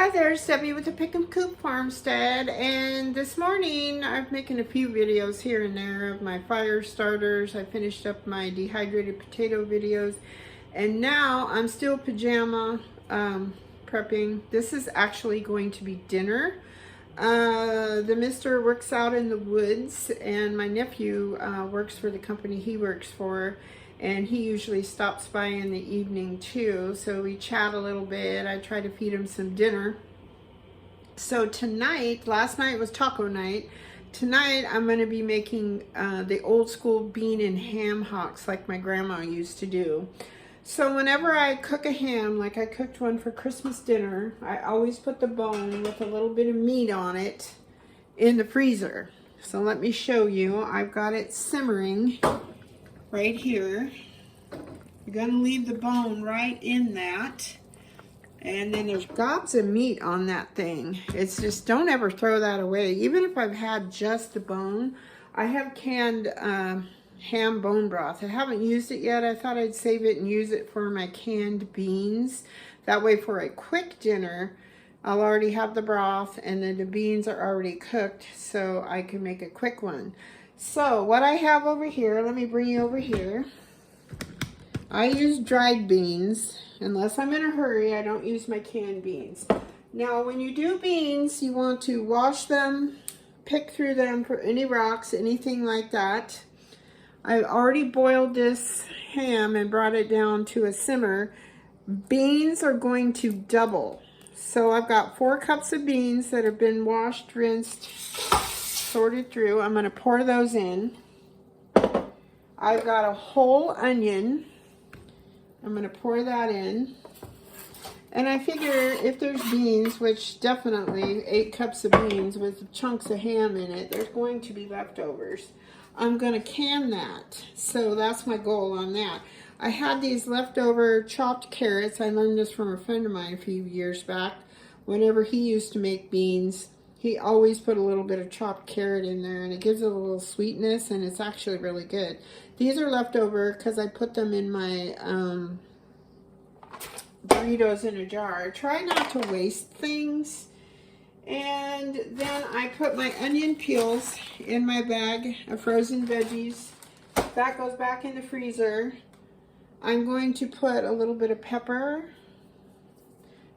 Hi there, it's Debbie with the Pickin Coop Farmstead, and this morning I'm making a few videos here and there of my fire starters. I finished up my dehydrated potato videos, and now I'm still pajama prepping. This is actually going to be dinner. The mister works out in the woods, and my nephew works for the company he works for, and he usually stops by in the evening too, so we chat a little bit. I try to feed him some dinner. So tonight, last night was taco night. Tonight I'm going to be making the old school bean and ham hocks like my grandma used to do. So whenever I cook a ham, like I cooked one for Christmas dinner, I always put the bone with a little bit of meat on it in the freezer. So let me show you. I've got it simmering right here. You're going to leave the bone right in that. And then there's gobs of meat on that thing. It's just, don't ever throw that away. Even if I've had just the bone, I have canned ham bone broth. I haven't used it yet. I thought I'd save it and use it for my canned beans. That way for a quick dinner, I'll already have the broth and then the beans are already cooked, so I can make a quick one. So what I have over here, let me bring you over here. I use dried beans. Unless I'm in a hurry, I don't use my canned beans. Now, when you do beans, you want to wash them, pick through them for any rocks, anything like that. I already boiled this ham and brought it down to a simmer. Beans are going to double. So I've got 4 cups of beans that have been washed, rinsed, sorted through. I'm going to pour those in. I've got a whole onion. I'm going to pour that in. And I figure if there's beans, which definitely 8 cups of beans with chunks of ham in it, there's going to be leftovers. I'm going to can that. So that's my goal on that. I had these leftover chopped carrots. I learned this from a friend of mine a few years back. Whenever he used to make beans, he always put a little bit of chopped carrot in there, and it gives it a little sweetness, and it's actually really good. These are leftover because I put them in my burritos in a jar. I try not to waste things. And then I put my onion peels in my bag of frozen veggies. That goes back in the freezer. I'm going to put a little bit of pepper.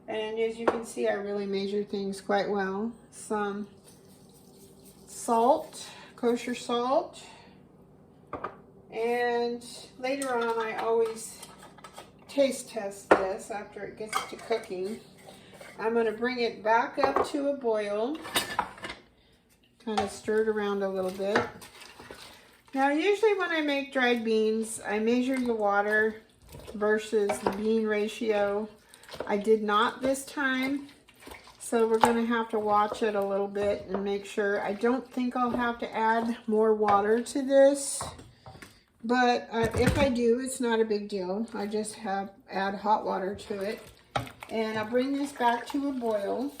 And as you can see, I really measure things quite well. Some salt, kosher salt. And later on, I always taste test this after it gets to cooking. I'm going to bring it back up to a boil. Kind of stir it around a little bit. Now, usually when I make dried beans, I measure the water versus the bean ratio. I did not this time, so we're going to have to watch it a little bit and make sure. I don't think I'll have to add more water to this, but if I do, it's not a big deal. I just add hot water to it, and I'll bring this back to a boil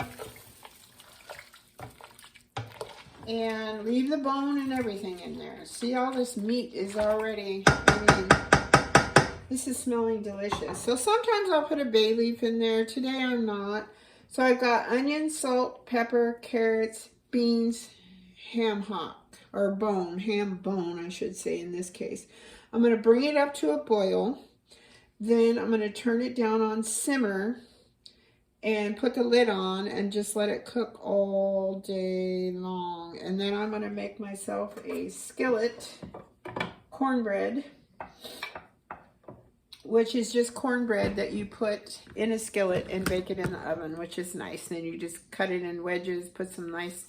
and leave the bone and everything in there. See, all this meat is already, I mean, this is smelling delicious. So sometimes I'll put a bay leaf in there. Today I'm not. So I've got onion, salt, pepper, carrots, beans, ham hock, or bone, ham bone I should say in this case. I'm going to bring it up to a boil. Then I'm going to turn it down on simmer and put the lid on and just let it cook all day long. And then I'm going to make myself a skillet cornbread, which is just cornbread that you put in a skillet and bake it in the oven, which is nice. Then you just cut it in wedges, put some nice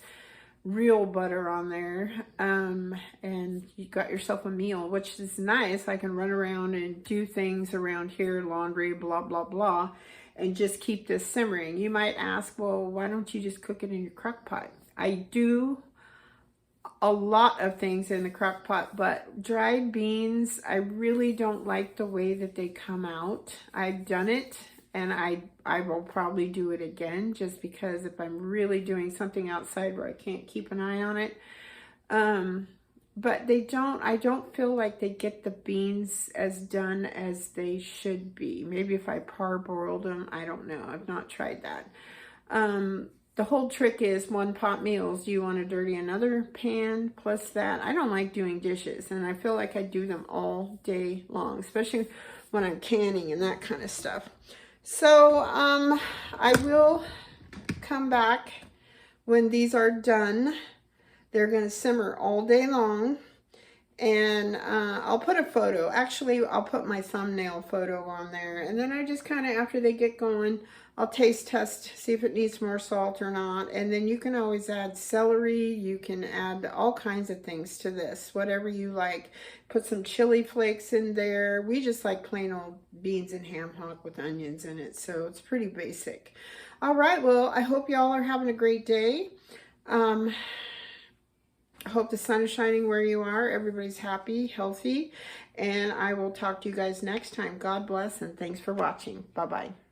real butter on there, and you got yourself a meal, which is nice. I can run around and do things around here, laundry, blah, blah, blah, and just keep this simmering. You might ask, well, why don't you just cook it in your crock pot? I do a lot of things in the crock pot, but dried beans, I really don't like the way that they come out. I've done it, and I will probably do it again, just because if I'm really doing something outside where I can't keep an eye on it. But I don't feel like they get the beans as done as they should be. Maybe if I parboiled them, I don't know. I've not tried that. The whole trick is one pot meals. You want to dirty another pan plus that. I don't like doing dishes, and I feel like I do them all day long, especially when I'm canning and that kind of stuff. So I will come back when these are done. They're going to simmer all day long. And I'll put a photo. Actually, I'll put my thumbnail photo on there. And then I just kind of, after they get going, I'll taste test, see if it needs more salt or not. And then you can always add celery. You can add all kinds of things to this, whatever you like. Put some chili flakes in there. We just like plain old beans and ham hock with onions in it. So it's pretty basic. All right, well, I hope y'all are having a great day. I hope the sun is shining where you are. Everybody's happy, healthy, and I will talk to you guys next time. God bless, and thanks for watching. Bye-bye.